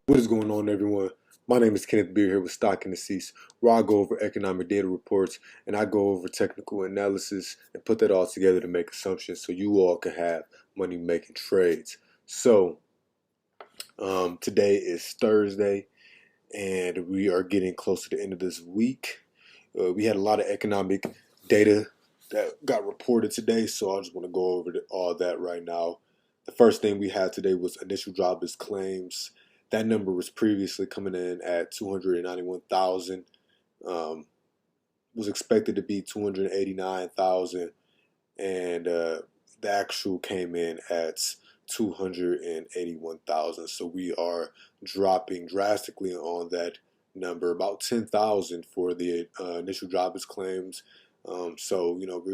What is going on, everyone? My name is Kenneth Beard here with Stock Indices, where I go over economic data reports and I go over technical analysis and put that all together to make assumptions so you all can have money making trades. Today is Thursday and we are getting close to the end of this week. We had a lot of economic data that got reported today, so I just want to go over all that right now. The first thing we had today was initial jobless claims. That number was previously coming in at 291,000. Was expected to be 289,000, and the actual came in at 281,000. So we are dropping drastically on that number, about 10,000 for the initial jobless claims. We're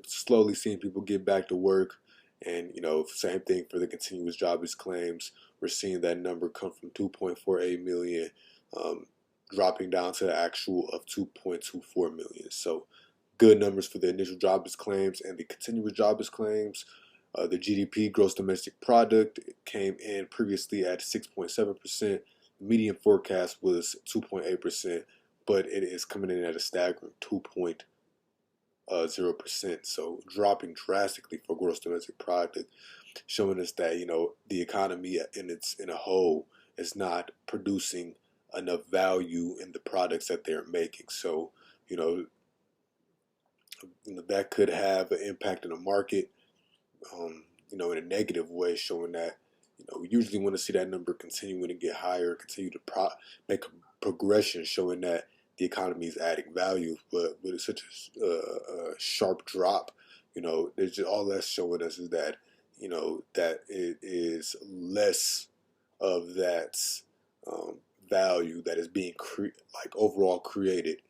slowly seeing people get back to work, and same thing for the continuous jobless claims. We're seeing that number come from 2.48 million, dropping down to the actual of 2.24 million. So good numbers for the initial jobless claims and the continuous jobless claims. The GDP, gross domestic product, came in previously at 6.7%. The median forecast was 2.8%, but it is coming in at a staggering 2.0%. So dropping drastically for gross domestic product, showing us that the economy in a whole is not producing enough value in the products that they're making. So that could have an impact on the market, in a negative way, showing that we usually want to see that number continuing to get higher, continue to make a progression, showing that the economy is adding value. But with such a sharp drop, there's just all that's showing us is that that it is less of that value that is being overall created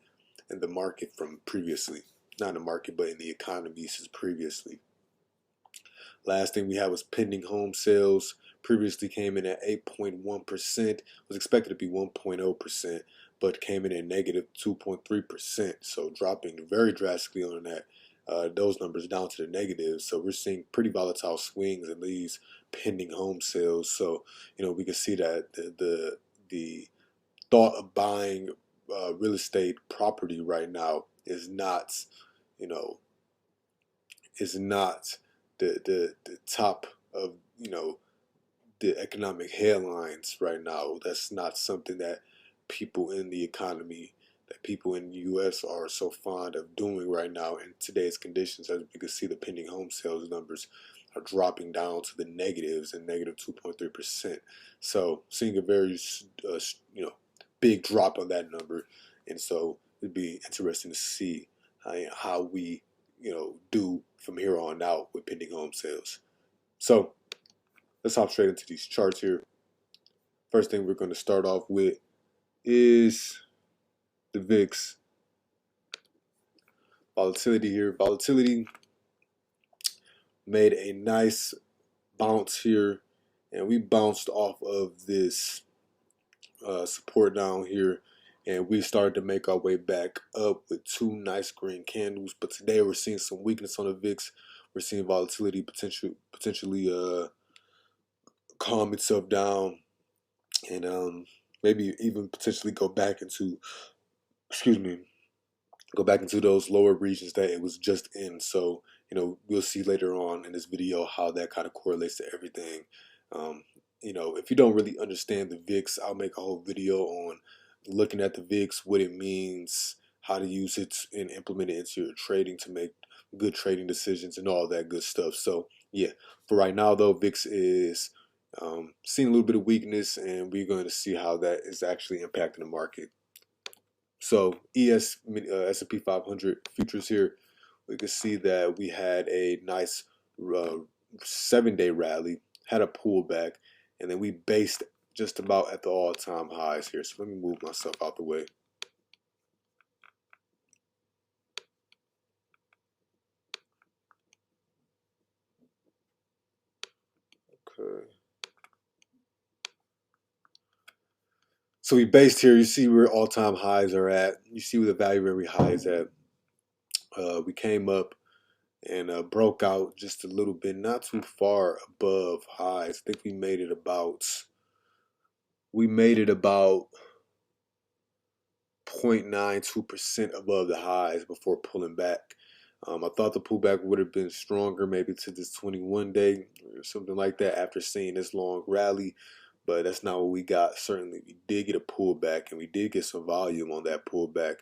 in the market from previously. Not in the market, but in the economy since previously. Last thing we had was pending home sales. Previously came in at 8.1%. Was expected to be 1.0%, but came in at negative 2.3%. So dropping very drastically on that. Those numbers down to the negatives. So we're seeing pretty volatile swings in these pending home sales. So we can see that the thought of buying real estate property right now is not, is not the top of the economic headlines right now. That's not something that people in the economy, that people in the U.S. are so fond of doing right now in today's conditions. As we can see, the pending home sales numbers are dropping down to the negatives and negative 2.3%. So seeing a very big drop on that number, and so it'd be interesting to see how we do from here on out with pending home sales. So let's hop straight into these charts here. First thing we're going to start off with is the VIX. Volatility here. Volatility made a nice bounce here, and we bounced off of this support down here, and we started to make our way back up with two nice green candles. But today we're seeing some weakness on the VIX. We're seeing volatility potentially calm itself down, and maybe even potentially go back into those lower regions that it was just in. So we'll see later on in this video how that kind of correlates to everything. If you don't really understand the VIX, I'll make a whole video on looking at the VIX, what it means, how to use it and implement it into your trading to make good trading decisions and all that good stuff. So yeah, for right now though, VIX is seeing a little bit of weakness, and we're going to see how that is actually impacting the market. So S&P 500 futures here, we can see that we had a nice 7-day rally, had a pullback, and then we based just about at the all-time highs here. So let me move myself out the way. Okay. So we based here, you see where all-time highs are at. You see where the value every high is at. We came up and broke out just a little bit, not too far above highs. I think we made it about we made it about 0.92% above the highs before pulling back. I thought the pullback would have been stronger, maybe to this 21 day or something like that after seeing this long rally, but that's not what we got. Certainly, we did get a pullback, and we did get some volume on that pullback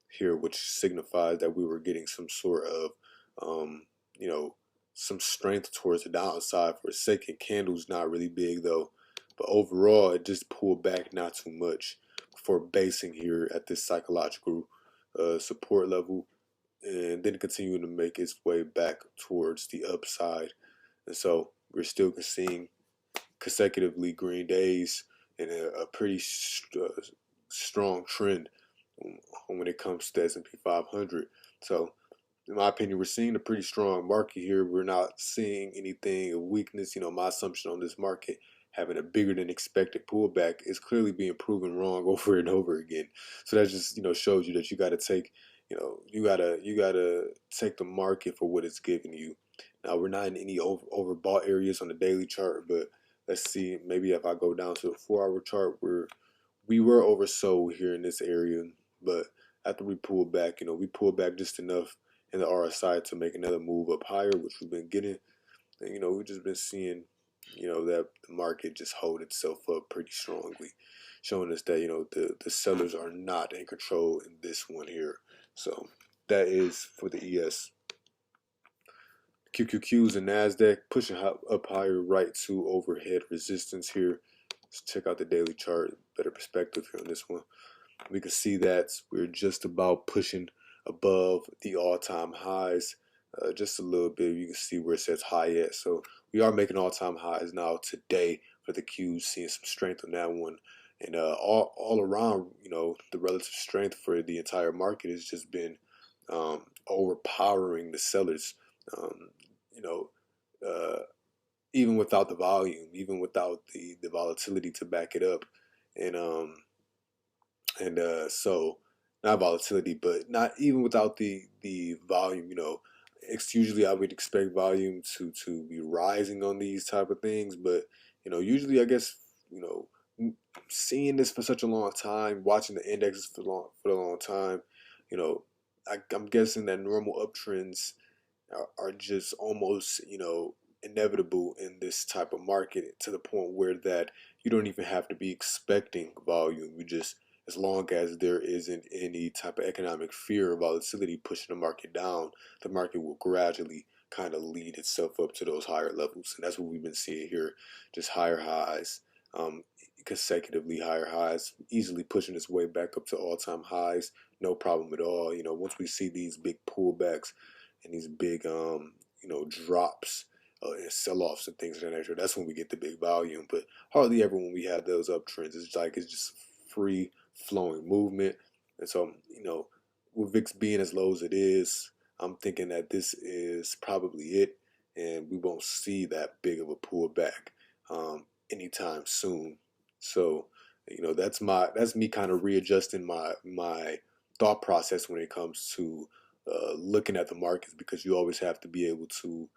here, which signifies that we were getting some sort of, um, you know, some strength towards the downside for a second. Candle's not really big though, but overall, it just pulled back not too much before basing here at this psychological support level, and then continuing to make its way back towards the upside. And so we're still seeing consecutively green days and a pretty strong trend when it comes to S&P 500. So in my opinion, we're seeing a pretty strong market here. We're not seeing anything of weakness. My assumption on this market having a bigger than expected pullback is clearly being proven wrong over and over again. So that just, shows you that you got to take, you gotta take the market for what it's giving you. Now we're not in any overbought areas on the daily chart, but let's see. Maybe if I go down to the 4-hour chart, we were oversold here in this area, but after we pulled back, we pulled back just enough in the RSI to make another move up higher, which we've been getting. And, we've just been seeing, that the market just hold itself up pretty strongly, showing us that, the sellers are not in control in this one here. So that is for the ES. QQQs and NASDAQ pushing up higher right to overhead resistance here. Let's check out the daily chart, better perspective here on this one. We can see that we're just about pushing above the all-time highs, just a little bit. You can see where it says high at. So we are making all-time highs now today for the Qs, seeing some strength on that one. And all around, the relative strength for the entire market has just been overpowering the sellers. Um, you know, uh, Even without the volume, even without the volatility to back it up, and so not volatility, but not even without the volume. It's usually I would expect volume to be rising on these type of things, but usually I guess seeing this for such a long time, watching the indexes for a long time, you know, I'm guessing that normal uptrends are just almost inevitable in this type of market, to the point where that you don't even have to be expecting volume. You just, as long as there isn't any type of economic fear or volatility pushing the market down, the market will gradually kind of lead itself up to those higher levels. And that's what we've been seeing here, just higher highs, consecutively higher highs, easily pushing its way back up to all-time highs, no problem at all. Once we see these big pullbacks and these big drops and sell-offs and things of that nature, that's when we get the big volume. But hardly ever when we have those uptrends. It's just free flowing movement. And so with VIX being as low as it is, I'm thinking that this is probably it, and we won't see that big of a pullback anytime soon. So that's me kind of readjusting my thought process when it comes to looking at the markets, because you always have to be able to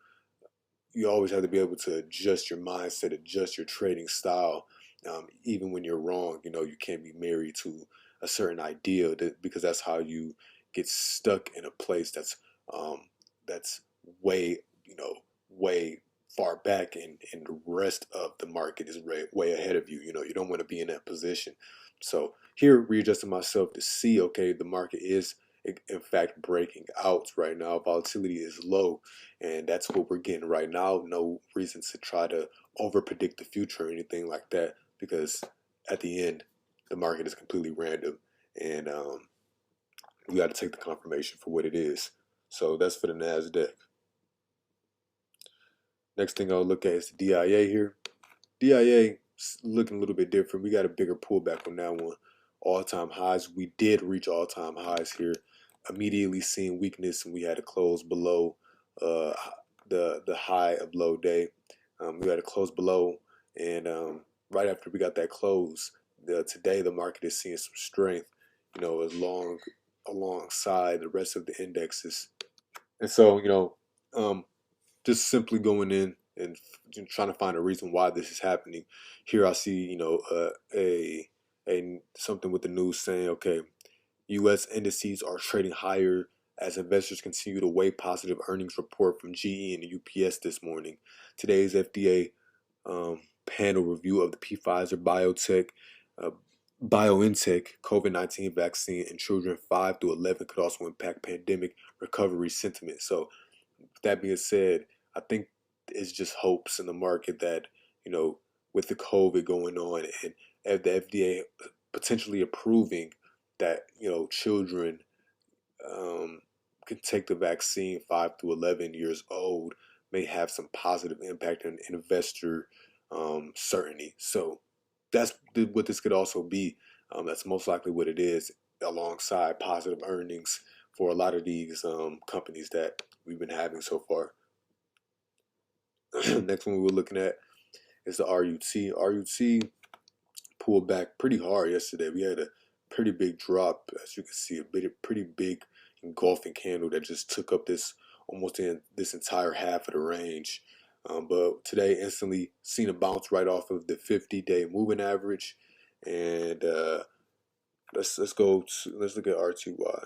adjust your mindset, adjust your trading style, even when you're wrong. You can't be married to a certain idea, because that's how you get stuck in a place that's way way far back, and the rest of the market is way ahead of you. You don't want to be in that position. So here, readjusting myself to see, okay, the market is in fact breaking out right now. Volatility is low, and that's what we're getting right now. No reason to try to over predict the future or anything like that, because at the end, the market is completely random, and we got to take the confirmation for what it is. So that's for the NASDAQ. Next thing I'll look at is the DIA here. DIA looking a little bit different. We got a bigger pullback on that one. All-time highs. We did reach all-time highs here. Immediately seeing weakness, and we had to close below uh, the high of low day. We had to close below, and right after we got that close, today the market is seeing some strength, alongside the rest of the indexes. And so, just simply going in and trying to find a reason why this is happening. Here I see, a something with the news saying, okay, U.S. indices are trading higher as investors continue to weigh positive earnings report from GE and UPS this morning. Today's FDA panel review of the Pfizer uh, BioNTech COVID-19 vaccine in children 5 to 11 could also impact pandemic recovery sentiment. So, with that being said, I think it's just hopes in the market that, with the COVID going on and the FDA potentially approving that, children um, can take the vaccine 5 to 11 years old may have some positive impact on investor certainty. So that's what this could also be. That's most likely what it is, alongside positive earnings for a lot of these companies that we've been having so far. Next one we're looking at is the RUT. RUT pulled back pretty hard yesterday. We had a pretty big drop, as you can see, pretty big engulfing candle that just took up almost in this entire half of the range. But today, instantly seen a bounce right off of the 50-day moving average, and let's look at RTY.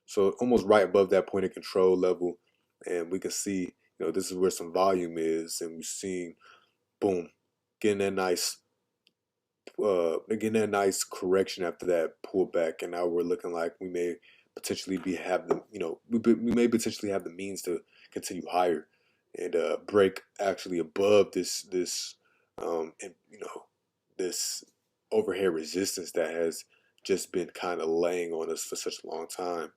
So almost right above that point of control level, and we can see, this is where some volume is, and we've seen, boom, getting that nice getting a nice correction after that pullback, and now we're looking like we may potentially we may potentially have the means to continue higher and break actually above and this overhead resistance that has just been kind of laying on us for such a long time.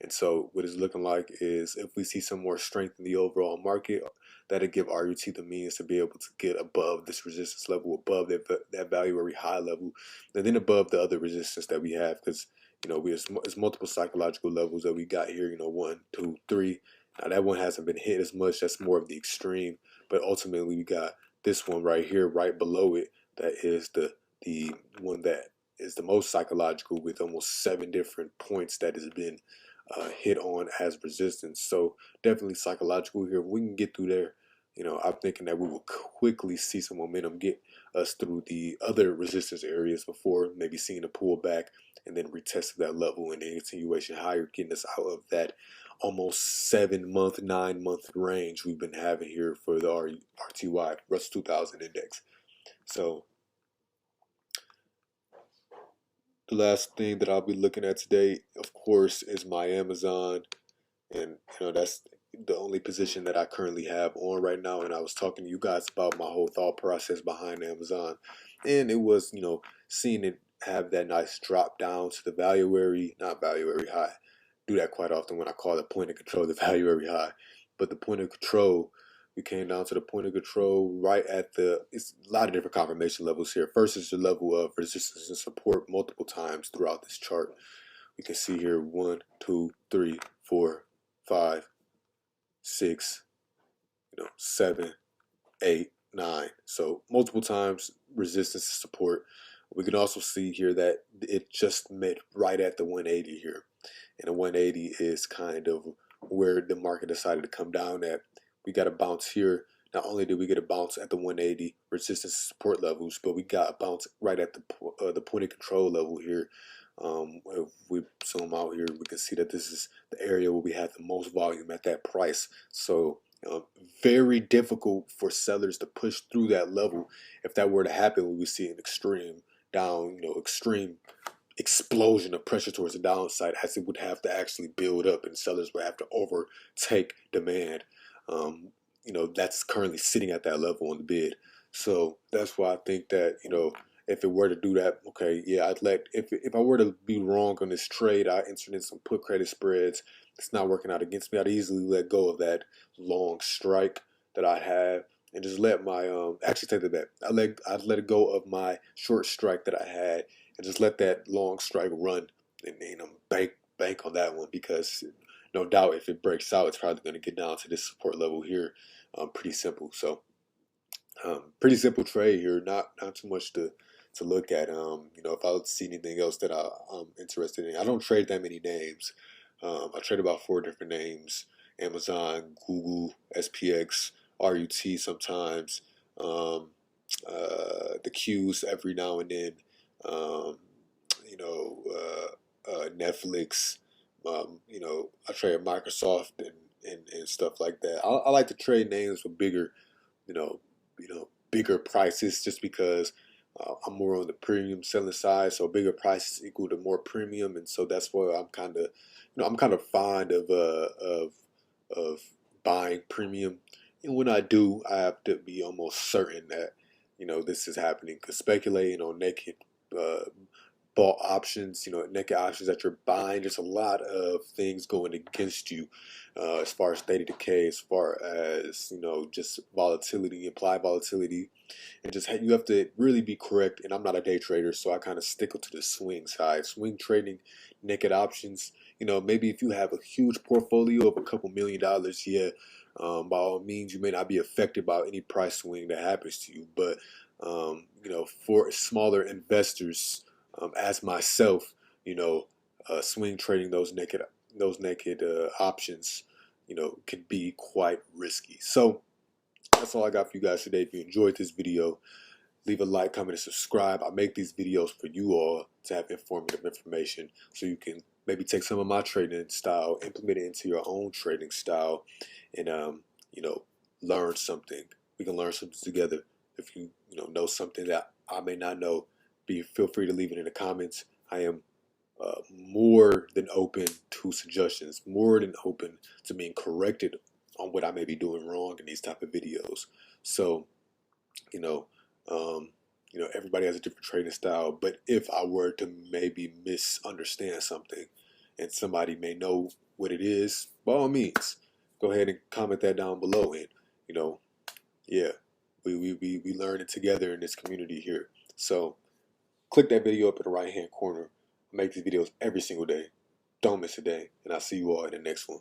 And so what it's looking like is, if we see some more strength in the overall market, that'll give RUT the means to be able to get above this resistance level, above that valuary high level, and then above the other resistance that we have. Because, it's multiple psychological levels that we got here, 1, 2, 3. Now that one hasn't been hit as much. That's more of the extreme. But ultimately we got this one right here, right below it, that is the one that is the most psychological, with almost 7 different points that has been hit on as resistance. So definitely psychological here. If we can get through there, I'm thinking that we will quickly see some momentum get us through the other resistance areas before maybe seeing a pullback and then retest that level and then continuation higher, getting us out of that almost 7-month, 9-month range we've been having here for the RTY, Russell 2000 index. So the last thing that I'll be looking at today, of course, is my Amazon. And, that's the only position that I currently have on right now. And I was talking to you guys about my whole thought process behind Amazon. And it was, seeing it have that nice drop down to the not valuary high. Do that quite often when I call the point of control the valuary high. But the point of control, we came down to the point of control right at it's a lot of different confirmation levels here. First is the level of resistance and support multiple times throughout this chart. We can see here 1, 2, 3, 4, 5, 6, 7, 8, 9. So multiple times resistance and support. We can also see here that it just met right at the 180 here. And the 180 is kind of where the market decided to come down at. We got a bounce here. Not only did we get a bounce at the 180 resistance and support levels, but we got a bounce right at the point of control level here. If we zoom out here, we can see that this is the area where we had the most volume at that price. So very difficult for sellers to push through that level. If that were to happen, we would see an extreme down, extreme explosion of pressure towards the downside, as it would have to actually build up and sellers would have to overtake demand. That's currently sitting at that level on the bid. So that's why I think that, if it were to do that, okay, yeah, if I were to be wrong on this trade, I entered in some put credit spreads. It's not working out against me. I'd easily let go of that long strike that I have and just let my actually take that back. I'd let it go of my short strike that I had and just let that long strike run and bank on that one, because no doubt if it breaks out, it's probably going to get down to this support level here. Pretty simple. So pretty simple trade here. Not too much to look at. If I see anything else that I'm interested in, I don't trade that many names. I trade about 4 different names, Amazon, Google, SPX, RUT sometimes, the Qs every now and then, um, you know, Netflix. I trade Microsoft and stuff like that. I like to trade names with bigger, you know, bigger prices, just because I'm more on the premium selling side. So bigger prices equal to more premium, and so that's why I'm kind of fond of buying premium. And when I do, I have to be almost certain that this is happening. Because speculating on naked uh, bought options, naked options that you're buying, there's a lot of things going against you as far as theta decay, as far as, just volatility, implied volatility, and just you have to really be correct. And I'm not a day trader, so I kind of stick to the swing side. Swing trading, naked options, maybe if you have a huge portfolio of a couple $1 million, yeah, by all means, you may not be affected by any price swing that happens to you. But, for smaller investors, as myself, swing trading those naked options, can be quite risky. So that's all I got for you guys today. If you enjoyed this video, leave a like, comment, and subscribe. I make these videos for you all to have informative information, so you can maybe take some of my trading style, implement it into your own trading style, and learn something. We can learn something together. If you know something that I may not know, feel free to leave it in the comments. I am more than open to suggestions, more than open to being corrected on what I may be doing wrong in these type of videos. So, you know, um, everybody has a different trading style. But if I were to maybe misunderstand something, and somebody may know what it is, by all means, go ahead and comment that down below. And you know, yeah, we learn it together in this community here. So click that video up in the right hand corner. I make these videos every single day. Don't miss a day. And I'll see you all in the next one.